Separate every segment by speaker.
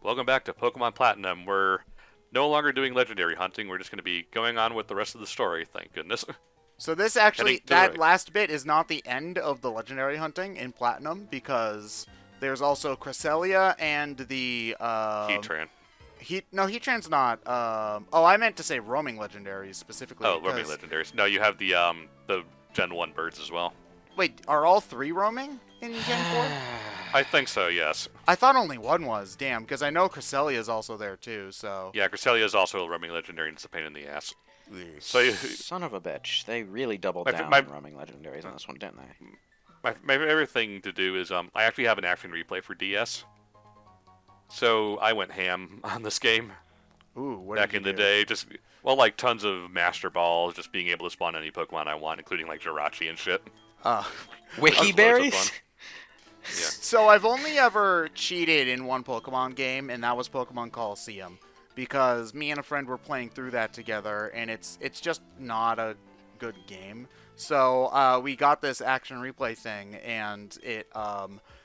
Speaker 1: Welcome back to Pokemon Platinum. We're no longer doing legendary hunting. We're just going to be going on with the rest of the story, thank goodness.
Speaker 2: So this actually,
Speaker 1: Heading to the
Speaker 2: that
Speaker 1: right.
Speaker 2: last bit is not the end of the legendary hunting in Platinum, because there's also Cresselia and the
Speaker 1: Heatran.
Speaker 2: Heatran's not. Oh, I meant to say roaming legendaries specifically.
Speaker 1: Oh, roaming legendaries. No, you have the Gen 1 birds as well.
Speaker 2: Wait, are all three roaming in Gen 4?
Speaker 1: I think so, yes.
Speaker 2: I thought only one was. Damn, because I know Cresselia is also there too. So
Speaker 1: Yeah, Cresselia is also a roaming legendary, and it's a pain in the ass. So
Speaker 3: Son of a bitch. They really doubled
Speaker 1: My-
Speaker 3: down
Speaker 1: my-
Speaker 3: on roaming legendaries on this one, didn't they?
Speaker 1: my favorite thing to do is I actually have an action replay for DS. So I went ham on this game
Speaker 2: ooh, what
Speaker 1: back
Speaker 2: did
Speaker 1: in
Speaker 2: you
Speaker 1: the
Speaker 2: do?
Speaker 1: day. Just like tons of Master Balls, just being able to spawn any Pokemon I want, including like Jirachi and shit.
Speaker 3: Wiki
Speaker 1: Loads of
Speaker 3: berries?
Speaker 1: fun. Yeah.
Speaker 2: So I've only ever cheated in one Pokemon game, and that was Pokemon Coliseum, because me and a friend were playing through that together, and it's just not a good game. So we got this action replay thing, and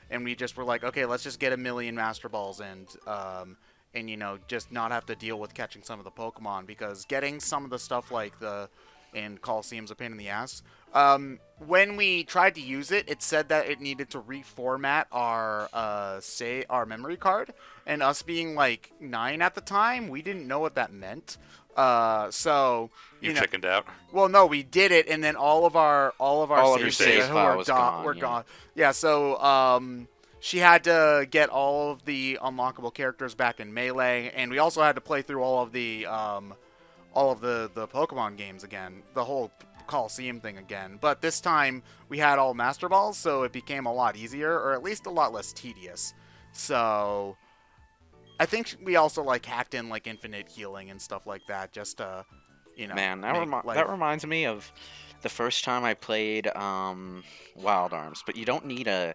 Speaker 2: and we just were like, okay, let's just get a million Master Balls and just not have to deal with catching some of the Pokemon, because getting some of the stuff like in Coliseum's a pain in the ass. When we tried to use it, it said that it needed to reformat our memory card, and us being like 9 at the time, we didn't know what that meant. So
Speaker 1: You
Speaker 2: know,
Speaker 1: chickened out.
Speaker 2: well, no, we did it, and then all of
Speaker 3: your
Speaker 2: save
Speaker 3: save
Speaker 2: data
Speaker 3: file was gone,
Speaker 2: were
Speaker 3: yeah.
Speaker 2: gone. Yeah, so she had to get all of the unlockable characters back in Melee, and we also had to play through all of the Pokemon games again, the whole Coliseum thing again. But this time we had all Master Balls, so it became a lot easier, or at least a lot less tedious. So I think we also like hacked in like infinite healing and stuff like that, just to
Speaker 3: Man,
Speaker 2: make life-
Speaker 3: that reminds me of the first time I played Wild Arms, but you don't need a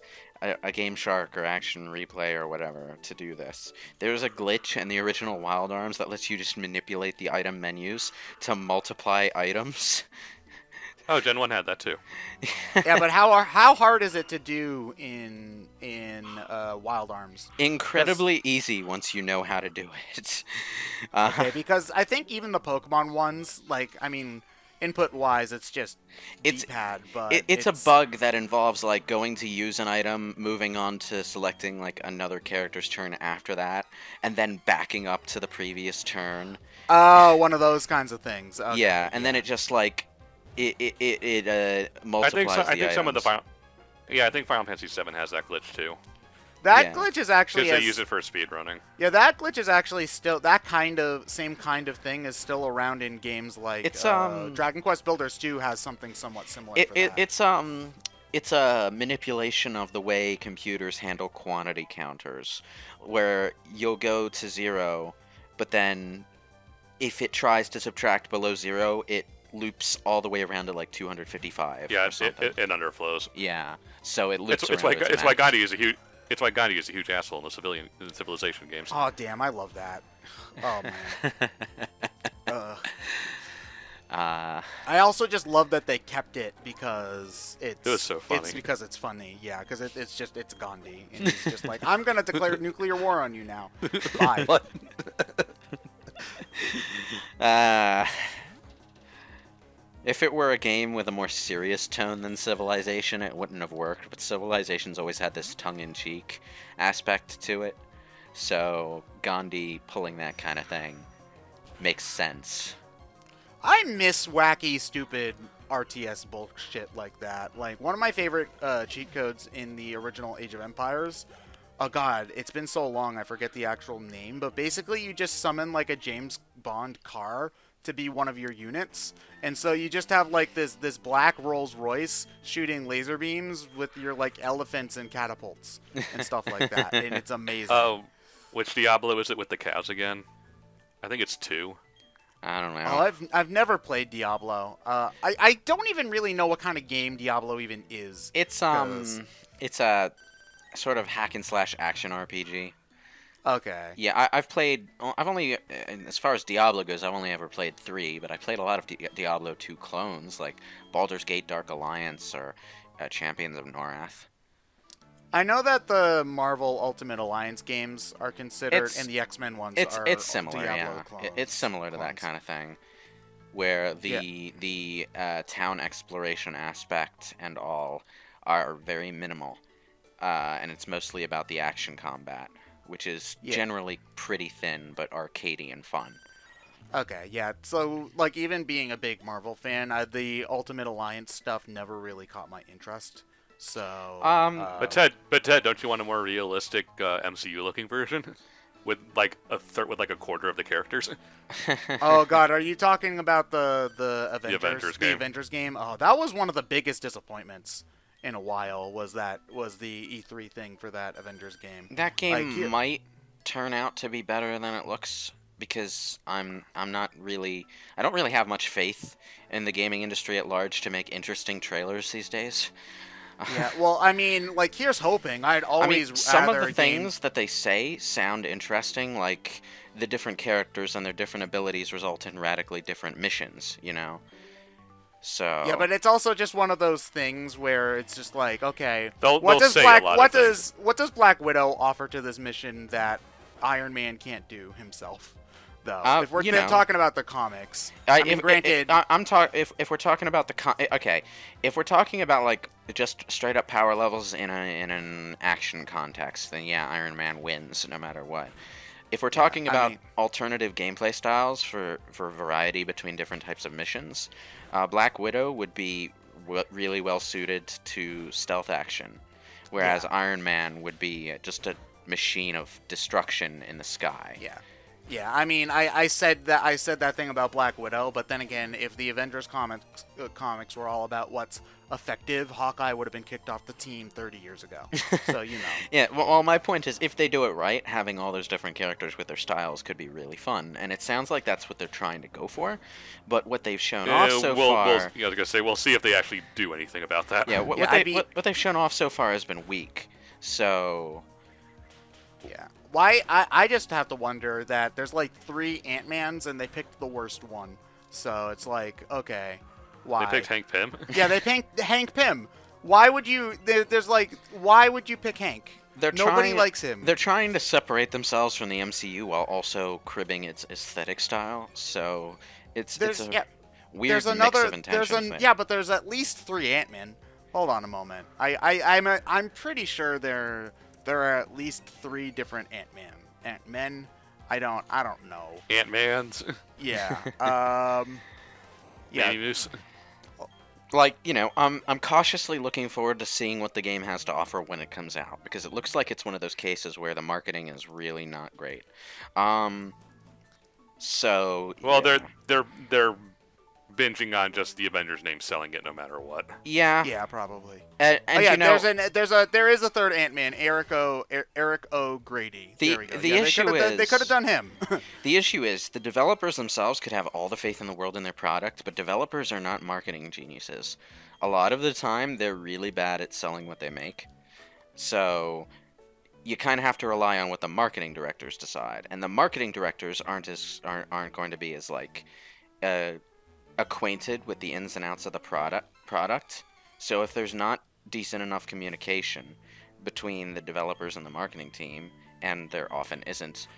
Speaker 3: Game Shark or Action Replay or whatever to do this. There's a glitch in the original Wild Arms that lets you just manipulate the item menus to multiply items.
Speaker 1: Oh, Gen 1 had that too.
Speaker 2: Yeah, but how hard is it to do in Wild Arms?
Speaker 3: Incredibly easy once you know how to do it.
Speaker 2: Okay, because I think even the Pokemon ones, like, I mean, input-wise, it's just
Speaker 3: It's-
Speaker 2: D-pad, but
Speaker 3: It's a bug that involves like going to use an item, moving on to selecting like another character's turn after that, and then backing up to the previous turn.
Speaker 2: Oh, one of those kinds of things. Okay,
Speaker 3: Yeah, and then it just like it multiplies
Speaker 1: I think
Speaker 3: the
Speaker 1: some of the
Speaker 3: items.
Speaker 1: I think Final Fantasy 7 has that glitch too,
Speaker 2: that
Speaker 3: yeah.
Speaker 2: glitch is actually
Speaker 1: because they use it for speedrunning.
Speaker 2: yeah, that glitch is actually still that same kind of thing is still around in games like
Speaker 3: It's,
Speaker 2: Dragon Quest Builders 2 has something somewhat similar. For that.
Speaker 3: It's a manipulation of the way computers handle quantity counters, where you'll go to 0, but then if it tries to subtract below 0, it loops all the way around to like 255.
Speaker 1: Yeah,
Speaker 3: or something.
Speaker 1: it underflows.
Speaker 3: Yeah, so it loops
Speaker 1: It's
Speaker 3: around.
Speaker 1: why
Speaker 3: its
Speaker 1: Gandhi
Speaker 3: max.
Speaker 1: is a huge. It's why Gandhi is a huge asshole in the Civilization games.
Speaker 2: Oh damn, I love that. Oh man. I also just love that they kept it because
Speaker 1: It was so funny.
Speaker 2: It's because it's funny, yeah. Because it's Gandhi, and he's just like, I'm gonna declare nuclear war on you now. Bye.
Speaker 1: What?
Speaker 3: If it were a game with a more serious tone than Civilization, it wouldn't have worked, but Civilization's always had this tongue-in-cheek aspect to it, so Gandhi pulling that kind of thing makes sense.
Speaker 2: I miss wacky, stupid RTS bullshit like that. Like, one of my favorite cheat codes in the original Age of Empires. Oh god, it's been so long, I forget the actual name. But basically, you just summon like a James Bond car to be one of your units, and so you just have like this black Rolls Royce shooting laser beams with your like elephants and catapults and stuff like that, and it's amazing.
Speaker 1: Oh, which Diablo is it with the cows again? I think it's 2.
Speaker 3: I don't know.
Speaker 2: Oh, I've never played Diablo. I don't even really know what kind of game Diablo even is.
Speaker 3: It's it's a sort of hack and slash action RPG.
Speaker 2: Okay.
Speaker 3: Yeah, I've only, as far as Diablo goes, I've only ever played 3, but I played a lot of Diablo 2 clones, like Baldur's Gate Dark Alliance or Champions of Norath.
Speaker 2: I know that the Marvel Ultimate Alliance games are considered,
Speaker 3: It's-
Speaker 2: and the X-Men ones
Speaker 3: It's
Speaker 2: are
Speaker 3: it's similar,
Speaker 2: Diablo
Speaker 3: yeah.
Speaker 2: clones.
Speaker 3: It's similar to that
Speaker 2: clones.
Speaker 3: kind of thing, where
Speaker 2: Yeah.
Speaker 3: the town exploration aspect and all are very minimal, and it's mostly about the action combat, which is
Speaker 2: Yeah.
Speaker 3: generally pretty thin but arcadey and fun.
Speaker 2: Okay, yeah. So, like, even being a big Marvel fan, the Ultimate Alliance stuff never really caught my interest. So,
Speaker 1: But Ted, don't you want a more realistic MCU-looking version with like a quarter of the characters?
Speaker 2: oh god, are you talking about the Avengers?
Speaker 1: Avengers
Speaker 2: The
Speaker 1: game.
Speaker 2: Avengers game? Oh, that was one of the biggest disappointments in a while. Was the E3 thing for that Avengers game?
Speaker 3: That game
Speaker 2: Like,
Speaker 3: might turn out to be better than it looks because I'm not really I don't really have much faith in the gaming industry at large to make interesting trailers these days.
Speaker 2: Yeah, well, I mean, like, here's hoping. I'd always
Speaker 3: Some of
Speaker 2: rather
Speaker 3: the
Speaker 2: a game-
Speaker 3: things that they say sound interesting, like the different characters and their different abilities result in radically different missions, you know? So
Speaker 2: Yeah, but it's also just one of those things where it's just like, okay,
Speaker 1: They'll
Speaker 2: does
Speaker 1: say
Speaker 2: Black
Speaker 1: a lot
Speaker 2: what
Speaker 1: of things.
Speaker 2: what does Black Widow offer to this mission that Iron Man can't do himself? Though, if we're
Speaker 3: you know.
Speaker 2: talking about the comics, I mean, granted,
Speaker 3: if we're talking about okay, if we're talking about like just straight up power levels in an action context, then yeah, Iron Man wins no matter what. If we're talking
Speaker 2: I
Speaker 3: about
Speaker 2: mean-
Speaker 3: alternative gameplay styles for variety between different types of missions, Black Widow would be really well suited to stealth action, whereas Iron Man would be just a machine of destruction in the sky.
Speaker 2: Yeah, I mean, I said that thing about Black Widow, but then again, if the Avengers comics were all about what's effective, Hawkeye would have been kicked off the team 30 years ago. So, you know.
Speaker 3: Yeah, well, my point is, if they do it right, having all those different characters with their styles could be really fun, and it sounds like that's what they're trying to go for. But what they've shown off so far,
Speaker 1: I was gonna say we'll see if they actually do anything about that.
Speaker 3: yeah,
Speaker 2: Yeah,
Speaker 3: what they've shown off so far has been weak. So
Speaker 2: Yeah. Why? I just have to wonder that there's like 3 Ant-Mans and they picked the worst one. So it's like, okay, why?
Speaker 1: They picked Hank Pym.
Speaker 2: Yeah, they picked Hank Pym. Why would you? There's like, why would you pick Hank? Nobody likes him.
Speaker 3: They're trying to separate themselves from the MCU while also cribbing its aesthetic style. So it's a weird mix of intentions.
Speaker 2: But there's at least 3 Ant-Man. Hold on a moment. I'm pretty sure there are at least 3 different Ant-Men. I don't know.
Speaker 1: Ant-Mans.
Speaker 2: Yeah. Yeah.
Speaker 1: Minimus.
Speaker 3: Like, you know, I'm cautiously looking forward to seeing what the game has to offer when it comes out, because it looks like it's one of those cases where the marketing is really not great. So
Speaker 1: Well,
Speaker 3: yeah.
Speaker 1: they're binging on just the Avengers name, selling it no matter what.
Speaker 3: Yeah.
Speaker 2: Yeah, probably.
Speaker 3: And
Speaker 2: yeah,
Speaker 3: you know,
Speaker 2: there is a third Ant-Man, Eric O. Grady. There we go.
Speaker 3: The
Speaker 2: Yeah,
Speaker 3: issue
Speaker 2: they could have done him.
Speaker 3: The issue is the developers themselves could have all the faith in the world in their product, but developers are not marketing geniuses. A lot of the time, they're really bad at selling what they make. So you kind of have to rely on what the marketing directors decide, and the marketing directors aren't going to be as like acquainted with the ins and outs of the product. So if there's not decent enough communication between the developers and the marketing team, and there often isn't,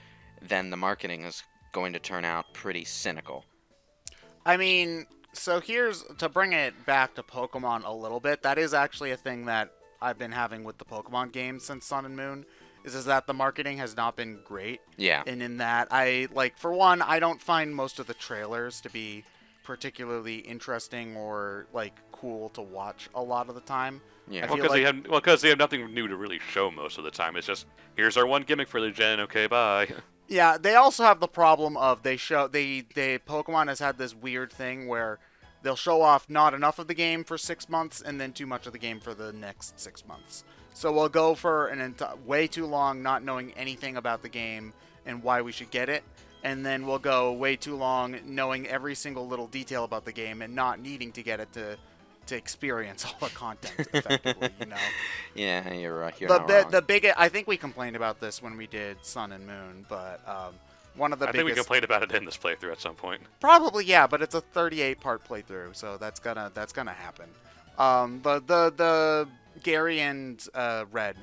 Speaker 3: then the marketing is going to turn out pretty cynical.
Speaker 2: I mean, so here's to bring it back to Pokemon a little bit. That is actually a thing that I've been having with the Pokemon games since Sun and Moon. Is that the marketing has not been great.
Speaker 3: Yeah.
Speaker 2: And in that, I for one, I don't find most of the trailers to be particularly interesting or like cool to watch a lot of the time.
Speaker 3: Yeah.
Speaker 1: Well, because they have nothing new to really show most of the time. It's just here's our one gimmick for the gen. Okay, bye.
Speaker 2: Yeah, they also have the problem of Pokemon has had this weird thing where they'll show off not enough of the game for 6 months and then too much of the game for the next 6 months. So we'll go for way too long not knowing anything about the game and why we should get it, and then we'll go way too long knowing every single little detail about the game and not needing to get it to experience all the content effectively, you know.
Speaker 3: Yeah, you're right.
Speaker 2: I think we complained about this when we did Sun and Moon, but one of the
Speaker 1: I think we complained about it in this playthrough at some point.
Speaker 2: Probably, yeah, but it's a 38-part playthrough, so that's gonna happen. The Gary and Red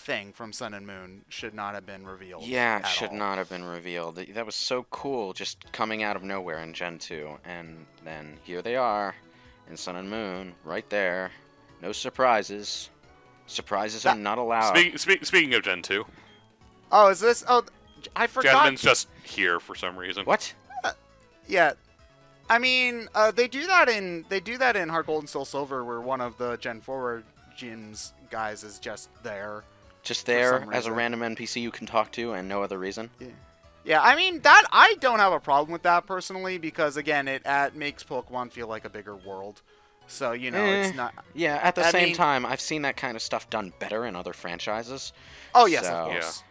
Speaker 2: thing from Sun and Moon should not have been revealed.
Speaker 3: Yeah, it
Speaker 2: at
Speaker 3: should
Speaker 2: all.
Speaker 3: not have been revealed. That was so cool, just coming out of nowhere in Gen 2. And then here they are in Sun and Moon, right there. No surprises. Surprises are not allowed.
Speaker 1: Speaking of Gen 2,
Speaker 2: Oh, is this? Oh, I forgot.
Speaker 1: Jasmine's just here for some reason.
Speaker 3: What?
Speaker 2: Yeah, I mean, they do that in Heart Gold and Soul Silver, where one of the Gen 4 Jin's guys is just there.
Speaker 3: Just
Speaker 2: For
Speaker 3: there
Speaker 2: some
Speaker 3: as a
Speaker 2: reason.
Speaker 3: random NPC you can talk to and no other reason?
Speaker 2: Yeah, I mean that I don't have a problem with that personally because again, it makes Pokemon feel like a bigger world. So it's not.
Speaker 3: Yeah, at the
Speaker 2: I
Speaker 3: same
Speaker 2: mean-
Speaker 3: time, I've seen that kind of stuff done better in other franchises.
Speaker 2: Oh yes,
Speaker 3: So,
Speaker 2: of course.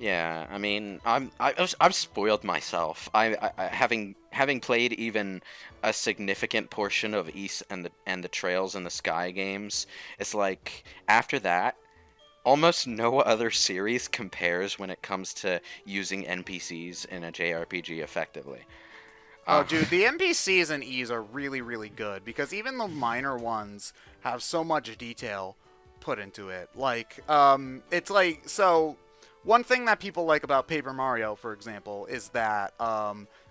Speaker 3: Yeah, I mean, I've spoiled myself. I having played even a significant portion of East and the Trails in the Sky games, it's like after that, almost no other series compares when it comes to using NPCs in a JRPG effectively.
Speaker 2: Oh, dude, the NPCs and E's are really, really good because even the minor ones have so much detail put into it. Like, it's like so. One thing that people like about Paper Mario, for example, is that,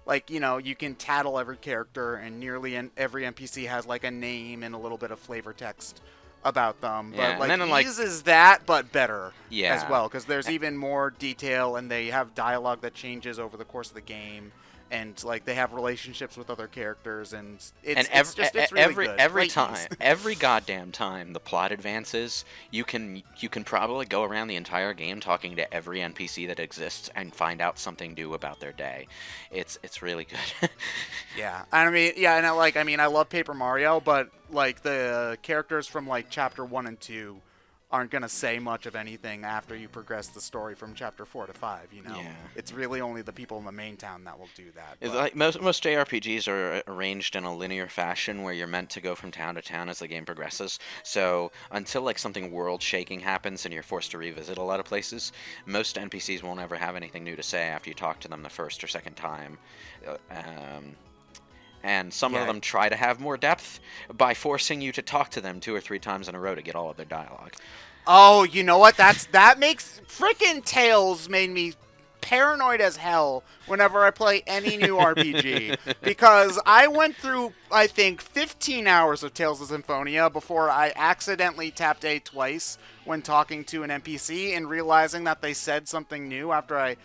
Speaker 2: you can tattle every character, and nearly every NPC has like a name and a little bit of flavor text about them.
Speaker 3: Yeah,
Speaker 2: But
Speaker 3: and then,
Speaker 2: E's is that, but better
Speaker 3: Yeah.
Speaker 2: as well, because there's even more detail, and they have dialogue that changes over the course of the game. And like they have relationships with other characters, and it's really good.
Speaker 3: every
Speaker 2: Great
Speaker 3: time,
Speaker 2: E's.
Speaker 3: every goddamn time the plot advances, you can probably go around the entire game talking to every NPC that exists and find out something new about their day. It's really good.
Speaker 2: Yeah, and I love Paper Mario, but like the characters from like Chapter 1 and 2 aren't gonna say much of anything after you progress the story from Chapter 4 to 5.
Speaker 3: Yeah.
Speaker 2: It's really only the people in the main town that will do that.
Speaker 3: It's
Speaker 2: but-
Speaker 3: like most JRPGs are arranged in a linear fashion where you're meant to go from town to town as the game progresses. So until like something world-shaking happens and you're forced to revisit a lot of places, most NPCs won't ever have anything new to say after you talk to them the first or second time. And some of
Speaker 2: Yeah.
Speaker 3: them try to have more depth by forcing you to talk to them 2 or 3 times in a row to get all of their dialogue.
Speaker 2: Oh, you know what? That makes frickin' Tales made me paranoid as hell whenever I play any new RPG because I went through I think 15 hours of Tales of Symphonia before I accidentally tapped A twice when talking to an NPC and realizing that they said something new after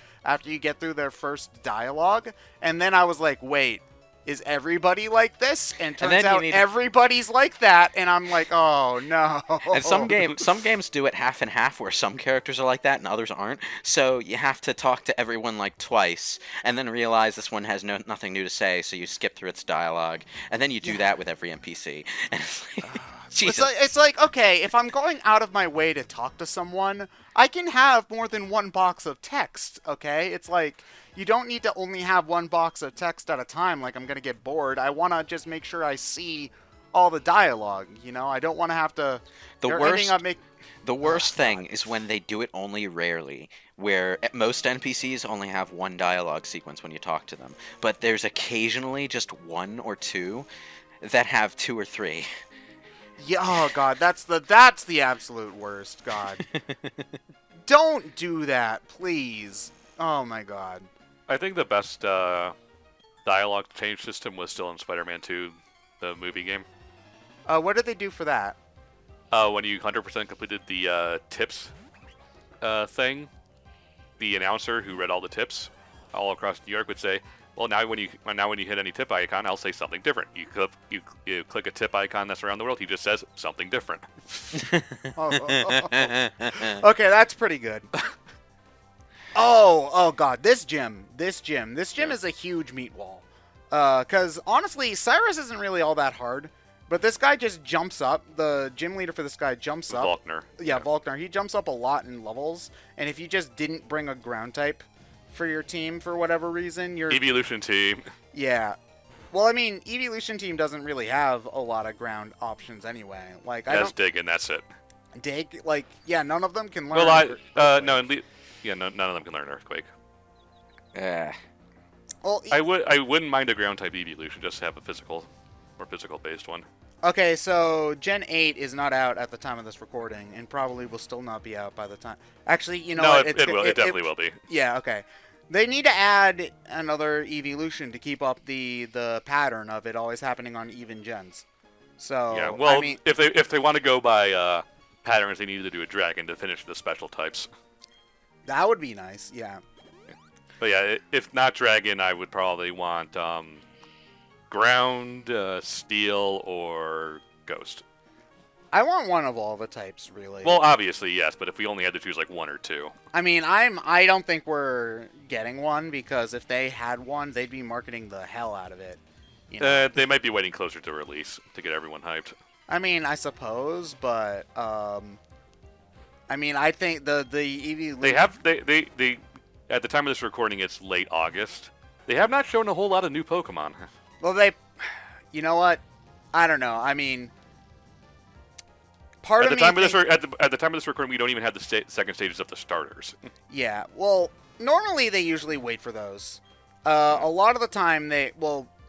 Speaker 2: you get through their first dialogue, and then I was like, wait, is everybody like this? And turns
Speaker 3: then you
Speaker 2: out
Speaker 3: need-
Speaker 2: everybody's like that, and I'm like, oh no.
Speaker 3: And some games do it half and half, where some characters are like that and others aren't. So you have to talk to everyone like twice, and then realize this one has nothing new to say, so you skip through its dialogue, and then you do that with every NPC. And it's like, Jesus.
Speaker 2: It's like, okay, if I'm going out of my way to talk to someone, I can have more than one box of text, okay? It's like, you don't need to only have one box of text at a time, like I'm going to get bored. I want to just make sure I see all the dialogue, I don't want to have to...
Speaker 3: The
Speaker 2: they're
Speaker 3: worst-
Speaker 2: ending up
Speaker 3: The worst thing is when they do it only rarely, where most NPCs only have one dialogue sequence when you talk to them, but there's occasionally just 1 or 2 that have 2 or 3.
Speaker 2: Yeah, oh god, that's the absolute worst, god. Don't do that, please. Oh my god.
Speaker 1: I think the best dialogue change system was still in Spider-Man 2, the movie game.
Speaker 2: What did they do for that?
Speaker 1: When you 100% completed the tips thing, the announcer who read all the tips all across New York would say, "Well, now when you hit any tip icon, I'll say something different." You click a tip icon that's around the world, he just says something different.
Speaker 2: Okay, that's pretty good. Oh god, this gym is a huge meat wall. Because honestly, Cyrus isn't really all that hard, but this guy just jumps up. The gym leader for this guy jumps up.
Speaker 1: Faulkner.
Speaker 2: Yeah, Faulkner. He jumps up a lot in levels, and if you just didn't bring a ground type for your team for whatever reason, you're...
Speaker 1: Evolution team.
Speaker 2: Yeah. Well, I mean, Evolution team doesn't really have a lot of ground options anyway. Like, I
Speaker 1: That's
Speaker 2: don't...
Speaker 1: dig, and that's it.
Speaker 2: Dig? Like, yeah, none of them can learn...
Speaker 1: Well, no, none of them can learn Earthquake.
Speaker 2: Well,
Speaker 1: I wouldn't mind a ground type evolution, just to have a physical or physical based one.
Speaker 2: Okay, so Gen 8 is not out at the time of this recording, and probably will still not be out by the time. Actually, you know
Speaker 1: No,
Speaker 2: what?
Speaker 1: it will. It definitely will be.
Speaker 2: Yeah, okay. They need to add another evolution to keep up the pattern of it always happening on even gens. So
Speaker 1: Yeah. Well,
Speaker 2: I mean,
Speaker 1: if they want to go by patterns, they need to do a dragon to finish the special types.
Speaker 2: that would be nice. Yeah.
Speaker 1: But yeah, if not dragon, I would probably want ground, steel, or ghost.
Speaker 2: I want one of all the types, really.
Speaker 1: Well, obviously yes, but if we only had to choose like one or two.
Speaker 2: I mean, I don't think we're getting one because if they had one, they'd be marketing the hell out of it. You know?
Speaker 1: They might be waiting closer to release to get everyone hyped.
Speaker 2: I mean, I suppose, but I mean, I think the EV.
Speaker 1: They at the time of this recording, it's late August. They have not shown a whole lot of new Pokemon.
Speaker 2: Well, you know what? I don't know. I mean,
Speaker 1: At the time of this recording, we don't even have the second stages of the starters.
Speaker 2: Yeah. Well, normally they usually wait for those. A lot of the time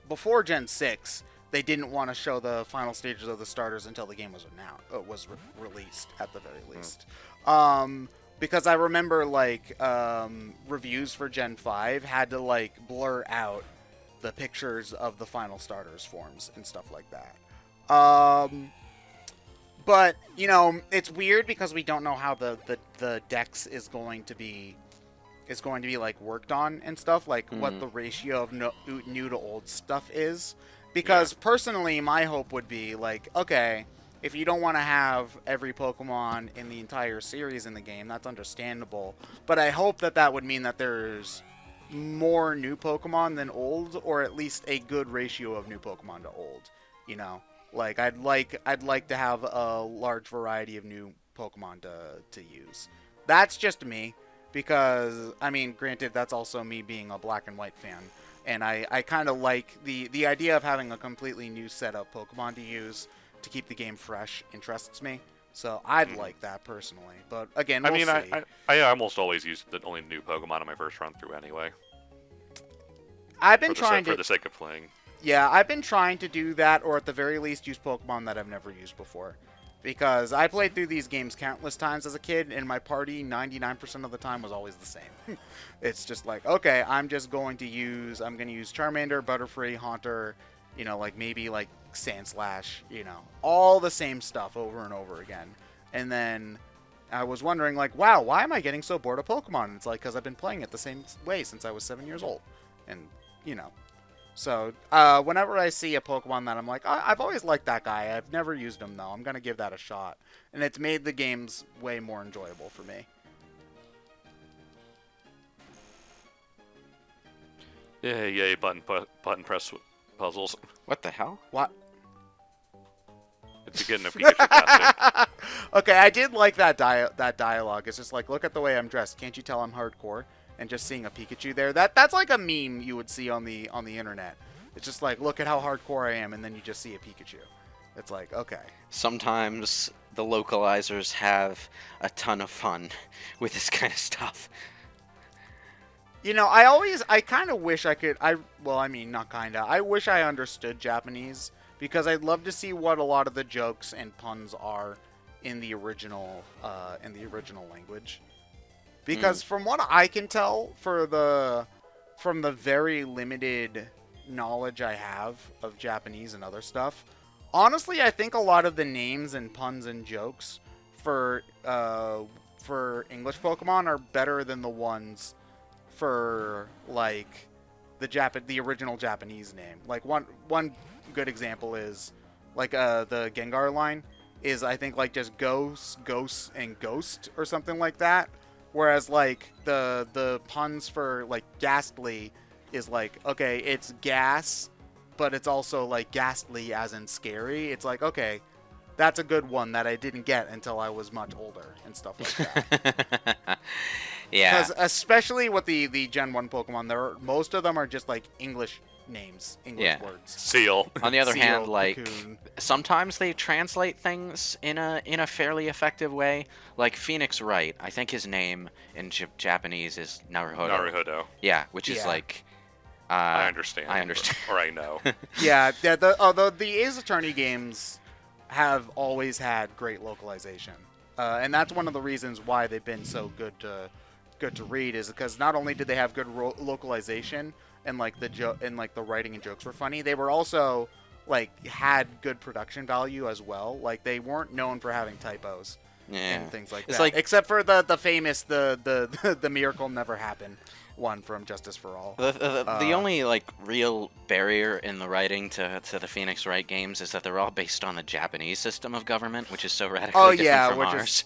Speaker 2: before Gen 6, they didn't want to show the final stages of the starters until the game was released at the very least. Because I remember reviews for Gen 5 had to blur out the pictures of the final starters forms and stuff like that. But you know, it's weird because we don't know how the dex is going to be worked on and stuff, what the ratio of new to old stuff is. Because personally, my hope would be okay, if you don't want to have every Pokemon in the entire series in the game, that's understandable. But I hope that would mean that there's more new Pokemon than old, or at least a good ratio of new Pokemon to old. You know, I'd like to have a large variety of new Pokemon to use. That's just me, because I mean, granted, that's also me being a black and white fan, and I kind of like the idea of having a completely new set of Pokemon to use to keep the game fresh interests me. So I'd like that personally, but again, we'll see.
Speaker 1: I almost always use the only new Pokemon on my first run through anyway.
Speaker 2: I've been trying
Speaker 1: for the sake of playing.
Speaker 2: Yeah, I've been trying to do that, or at the very least use Pokemon that I've never used before. Because I played through these games countless times as a kid, and my party 99% of the time was always the same. It's just okay, I'm going to use Charmander, Butterfree, Haunter, maybe Sandslash, all the same stuff over and over again. And then I was wondering wow, why am I getting so bored of Pokemon? And it's because I've been playing it the same way since I was 7 years old. And, So, whenever I see a Pokemon that I'm I've always liked that guy. I've never used him, though. I'm going to give that a shot. And it's made the games way more enjoyable for me.
Speaker 1: Yay, button press puzzles.
Speaker 3: What the hell?
Speaker 2: What?
Speaker 1: It's getting a Pikachu costume.
Speaker 2: Okay, I did like that dialogue. It's just look at the way I'm dressed. Can't you tell I'm hardcore? And just seeing a Pikachu there, that's like a meme you would see on the internet. It's just look at how hardcore I am, and then you just see a Pikachu. It's okay.
Speaker 3: Sometimes the localizers have a ton of fun with this kind of stuff.
Speaker 2: I kind of wish I could, I wish I understood Japanese, because I'd love to see what a lot of the jokes and puns are in the original language. Because from what I can tell, from the very limited knowledge I have of Japanese and other stuff, honestly, I think a lot of the names and puns and jokes for English Pokemon are better than the ones for the original Japanese name. One good example is the Gengar line is, I think, just ghost, and ghost or something like that. Whereas the puns for ghastly is okay, it's gas, but it's also ghastly as in scary. It's okay, that's a good one that I didn't get until I was much older and stuff like that.
Speaker 3: Yeah.
Speaker 2: Because especially with the Gen 1 Pokemon, most of them are just English names, English words.
Speaker 1: Seal.
Speaker 3: On the other hand,
Speaker 2: Cocoon.
Speaker 3: sometimes they translate things in a fairly effective way. Like Phoenix Wright, I think his name in Japanese is Naruhodo. Yeah, which is
Speaker 1: I understand.
Speaker 3: I understand.
Speaker 1: Or I know.
Speaker 2: Yeah, although the Ace Attorney games have always had great localization, and that's one of the reasons why they've been so good to read, is because not only did they have good localization and like the writing and jokes were funny, they were also like had good production value as well. Like they weren't known for having typos and things like
Speaker 3: It's
Speaker 2: that,
Speaker 3: like
Speaker 2: except for the famous the miracle never happened one from Justice for All.
Speaker 3: the only like real barrier in the writing to the Phoenix Wright games is that they're all based on the Japanese system of government, which is so radically different from ours.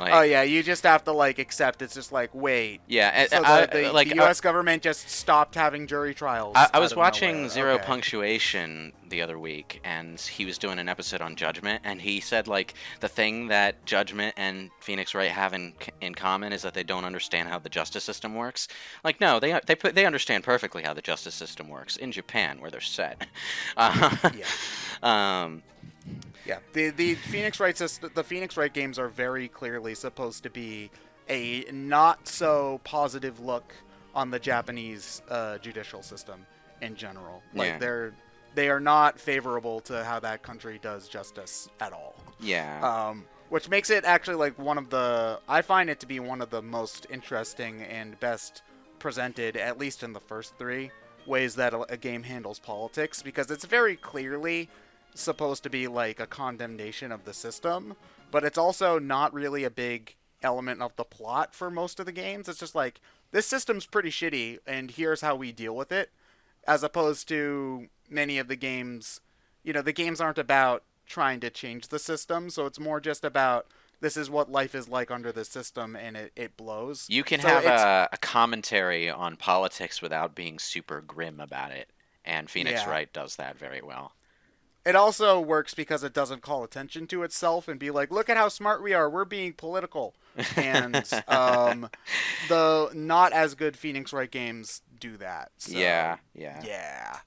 Speaker 2: Oh yeah, you just have to like accept. It's just like, wait.
Speaker 3: Yeah,
Speaker 2: So the U.S. government just stopped having jury trials.
Speaker 3: I was
Speaker 2: out of
Speaker 3: watching
Speaker 2: nowhere.
Speaker 3: Zero
Speaker 2: Okay.
Speaker 3: Punctuation the other week, and he was doing an episode on Judgment, and he said like the thing that Judgment and Phoenix Wright have in common is that they don't understand how the justice system works. Like no, they understand perfectly how the justice system works in Japan, where they're set.
Speaker 2: Yeah. Yeah, the Phoenix Wright games are very clearly supposed to be a not so positive look on the Japanese judicial system in general. Like they are not favorable to how that country does justice at all.
Speaker 3: Yeah.
Speaker 2: Which makes it actually like I find it to be one of the most interesting and best presented, at least in the first three, ways that a game handles politics, because it's very clearly supposed to be like a condemnation of the system, but it's also not really a big element of the plot for most of the games. It's just like, this system's pretty shitty and here's how we deal with it, as opposed to many of the games. The games aren't about trying to change the system, so it's more just about, this is what life is like under the system, and it blows.
Speaker 3: You can have a commentary on politics without being super grim about it, and Phoenix Wright does that very well.
Speaker 2: It also works because it doesn't call attention to itself and be like, look at how smart we are, we're being political. And the not as good Phoenix Wright games do that. So,
Speaker 3: Yeah.
Speaker 2: Yeah.